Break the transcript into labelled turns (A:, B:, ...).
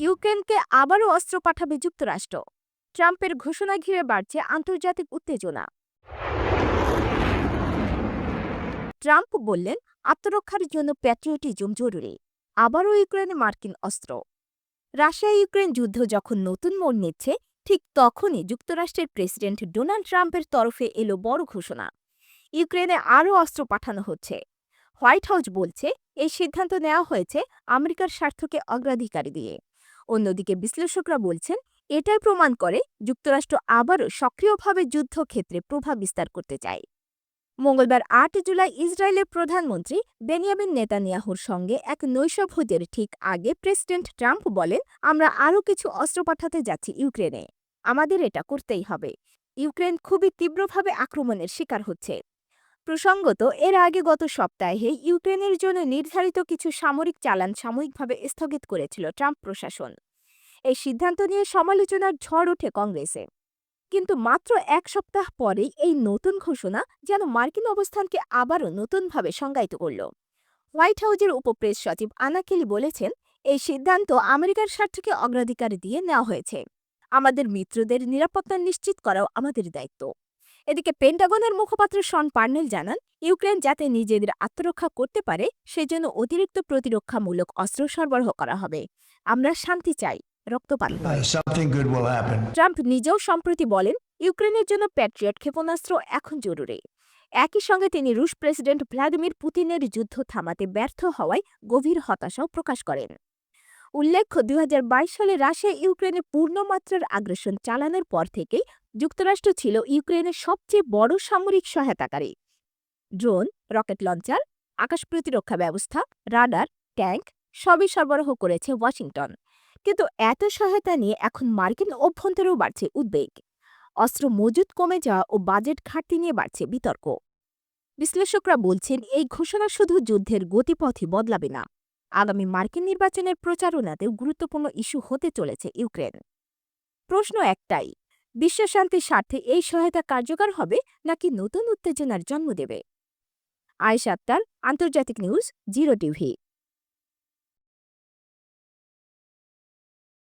A: ইউক্রেনকে আবারও অস্ত্র পাঠাবে যুক্তরাষ্ট্র। ট্রাম্পের ঘোষণা ঘিরে বাড়ছে আন্তর্জাতিক উত্তেজনা। ট্রাম্প বললেন, আত্মরক্ষার জন্য প্যাট্রিয়টিজম জরুরি। আবারও ইউক্রেনে মার্কিন অস্ত্র। রাশিয়া ইউক্রেন যুদ্ধ যখন নতুন মোড় নিচ্ছে, ঠিক তখনই যুক্তরাষ্ট্রের প্রেসিডেন্ট ডোনাল্ড ট্রাম্পের তরফে এলো বড় ঘোষণা। ইউক্রেনে আরও অস্ত্র পাঠানো হচ্ছে। হোয়াইট হাউস বলছে, এই সিদ্ধান্ত নেওয়া হয়েছে আমেরিকার স্বার্থকে অগ্রাধিকার দিয়ে। অন্যদিকে বিশ্লেষকরা বলছেন, এটাই প্রমাণ করে যুক্তরাষ্ট্র আবারও সক্রিয়ভাবে যুদ্ধক্ষেত্রে প্রভাব বিস্তার করতে চায়। মঙ্গলবার ৮ জুলাই ইসরায়েলের প্রধানমন্ত্রী বেনিয়ামিন নেতানিয়াহুর সঙ্গে এক নৈশভোজের ঠিক আগে প্রেসিডেন্ট ট্রাম্প বলেন, আমরা আরও কিছু অস্ত্র পাঠাতে যাচ্ছি ইউক্রেনে। আমাদের এটা করতেই হবে। ইউক্রেন খুবই তীব্রভাবে আক্রমণের শিকার হচ্ছে। প্রসঙ্গত, এর আগে গত সপ্তাহে ইউক্রেনের জন্য নির্ধারিত কিছু সামরিক চালান সাময়িকভাবে স্থগিত করেছিল ট্রাম্প প্রশাসন। এই সিদ্ধান্ত নিয়ে সমালোচনার ঝড় ওঠে কংগ্রেসে। কিন্তু মাত্র এক সপ্তাহ পরেই এই নতুন ঘোষণা যেন মার্কিন অবস্থানকে আবারও নতুনভাবে সংজ্ঞায়িত করল। হোয়াইট হাউজের উপপ্রেস সচিব আনা কেলি বলেছেন, এই সিদ্ধান্ত আমেরিকার স্বার্থকে অগ্রাধিকার দিয়ে নেওয়া হয়েছে। আমাদের মিত্রদের নিরাপত্তা নিশ্চিত করাও আমাদের দায়িত্ব। এদিকে পেন্টাগনের মুখপাত্র শন পার্নেল জানান, ইউক্রেন যাতে নিজেদের আত্মরক্ষা করতে পারে সেজন্য অতিরিক্ত প্রতিরক্ষামূলক অস্ত্র সরবরাহ করা হবে। আমরা শান্তি চাই, রক্তপাত নয়। ট্রাম্প নিজেও সম্প্রতি বলেন, ইউক্রেনের জন্য প্যাট্রিয়ট ক্ষেপণাস্ত্র এখন জরুরি। একই সঙ্গে তিনি রুশ প্রেসিডেন্ট ভ্লাদিমির পুতিনের যুদ্ধ থামাতে ব্যর্থ হওয়ায় গভীর হতাশাও প্রকাশ করেন। উল্লেখ্য, ২০২২ সালে রাশিয়া ইউক্রেনে পূর্ণমাত্রার আগ্রাসন চালানোর পর থেকেই যুক্তরাষ্ট্র ছিল ইউক্রেনের সবচেয়ে বড় সামরিক সহায়তাকারী। ড্রোন, রকেট লঞ্চার, আকাশ প্রতিরক্ষা ব্যবস্থা, রাডার, ট্যাঙ্ক সবই সরবরাহ করেছে ওয়াশিংটন। কিন্তু এত সহায়তা নিয়ে এখন মার্কিন অভ্যন্তরেও বাড়ছে উদ্বেগ। অস্ত্র মজুত কমে যাওয়া ও বাজেট ঘাটতি নিয়ে বাড়ছে বিতর্ক। বিশ্লেষকরা বলছেন, এই ঘোষণা শুধু যুদ্ধের গতিপথই বদলাবে না, আগামী মার্কিন নির্বাচনের প্রচারণাতেও গুরুত্বপূর্ণ ইস্যু হতে চলেছে ইউক্রেন। প্রশ্ন একটাই, বিশ্বশান্তির স্বার্থে এই সহায়তা কার্যকর হবে নাকি নতুন উত্তেজনার জন্ম দেবে? আয়েশা আক্তার, আন্তর্জাতিক নিউজ, জিরো টিভি।